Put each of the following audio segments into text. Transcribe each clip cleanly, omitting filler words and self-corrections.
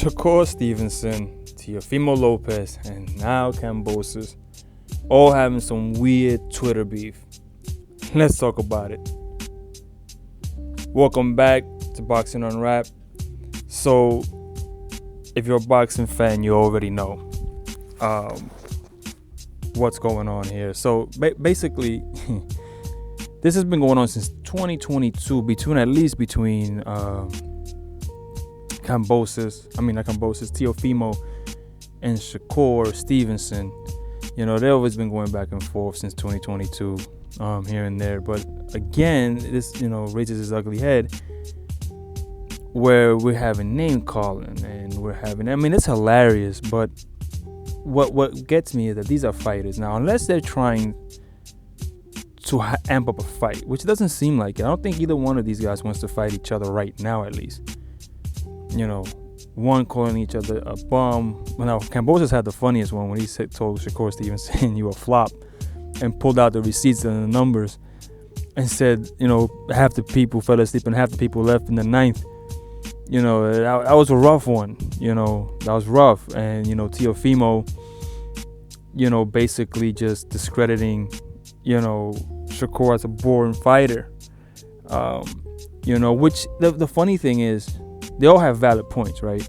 SHAKUR Stevenson, TEOFIMO Lopez, and now Kambosos, all having some weird Twitter beef. Let's talk about it. Welcome back to Boxing Unwrapped. So, if you're a boxing fan, you already know what's going on here. So, basically, this has been going on since 2022 between Teofimo and SHAKUR Stevenson. You know, they've always been going back and forth since 2022, here and there. But again, this, raises its ugly head where we're having name calling and it's hilarious. But what gets me is that these are fighters. Now, unless they're trying to amp up a fight, which doesn't seem like it. I don't think either one of these guys wants to fight each other right now, at least. One calling each other a bum. Well, now, Kambosos had the funniest one when he told SHAKUR Stevenson, you a flop, and pulled out the receipts and the numbers and said, half the people fell asleep and half the people left in the ninth. That was a rough one. That was rough. And, Teofimo, basically just discrediting, SHAKUR as a boring fighter. Which the funny thing is, they all have valid points, right?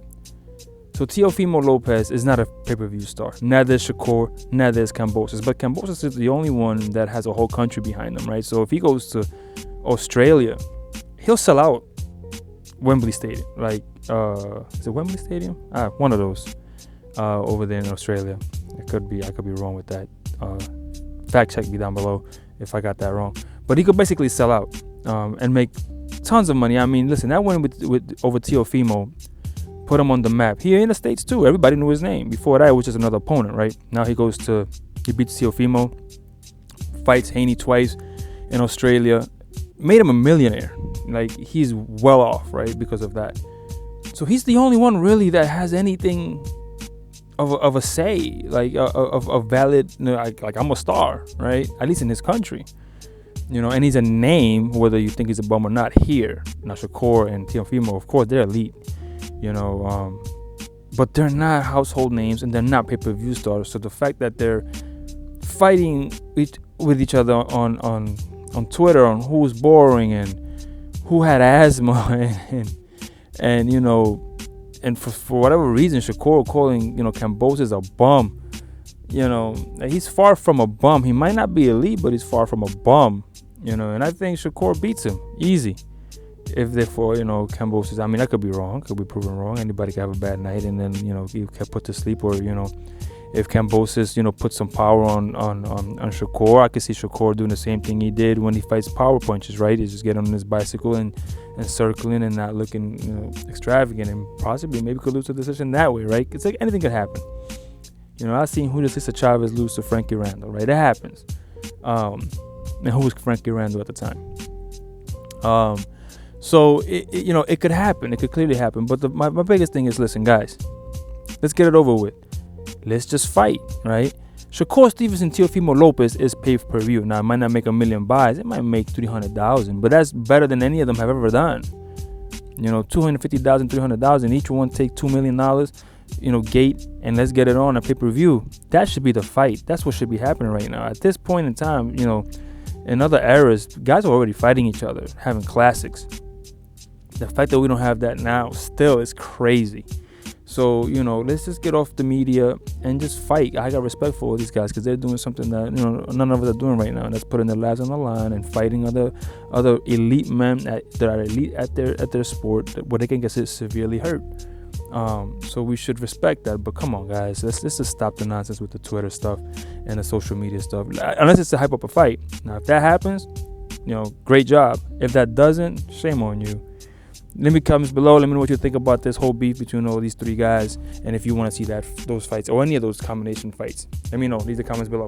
So Teofimo Lopez is not a pay-per-view star. Neither is SHAKUR, neither is Kambosos. But Kambosos is the only one that has a whole country behind him, right? So if he goes to Australia, he'll sell out Wembley Stadium. Is it Wembley Stadium? One of those over there in Australia. I could be wrong with that. Fact check me down below if I got that wrong. But he could basically sell out and make tons of money. I mean, listen, that win with over Teofimo put him on the map here in the States too. Everybody knew his name. Before that, it was just another opponent, right? Now he beats Teofimo, fights Haney twice in Australia, made him a millionaire. Like, he's well off, right, because of that. So he's the only one really that has anything of a say, like of valid, like I'm a star, right? At least in his country. And he's a name, whether you think he's a bum or not, here. Now, SHAKUR and Teofimo, of course, they're elite, but they're not household names and they're not pay-per-view stars. So the fact that they're fighting with each other on Twitter on who's boring and who had asthma and for whatever reason, SHAKUR calling, Kambosos a bum. He's far from a bum. He might not be elite, but he's far from a bum. And I think SHAKUR beats him easy. If therefore, Kambosos, I could be wrong, could be proven wrong. Anybody could have a bad night and then, he get put to sleep. Or, if Kambosos, puts some power on SHAKUR, I could see SHAKUR doing the same thing he did when he fights power punches, right? He just get on his bicycle and circling and not looking, extravagant, and possibly maybe could lose the decision that way, right? It's like anything could happen. I've seen Julio Cesar Chavez lose to Frankie Randall, right? That happens. And who was Frankie Randall at the time? So it could happen. It could clearly happen. But my biggest thing is, listen, guys, let's get it over with. Let's just fight, right? SHAKUR Stevenson, Teofimo Lopez is pay-per-view. Now, it might not make 1 million buys. It might make 300,000, but that's better than any of them have ever done. 250,000, 300,000. Each one take $2 million. Gate, and let's get it on a pay-per-view. That should be the fight. That's what should be happening right now. At this point in time, in other eras, guys are already fighting each other, having classics. The fact that we don't have that now still is crazy. So, let's just get off the media and just fight. I got respect for all these guys because they're doing something that, none of us are doing right now. And that's putting their lives on the line and fighting other elite men that are elite at their sport where they can get severely hurt. So we should respect that. But come on, guys, let's just stop the nonsense with the Twitter stuff and the social media stuff, unless it's to hype up a fight. Now, if that happens, great job. If that doesn't, shame on you. Leave me comments below. Let me know what you think about this whole beef between all these three guys, and if you want to see those fights or any of those combination fights, let me know. Leave the comments below.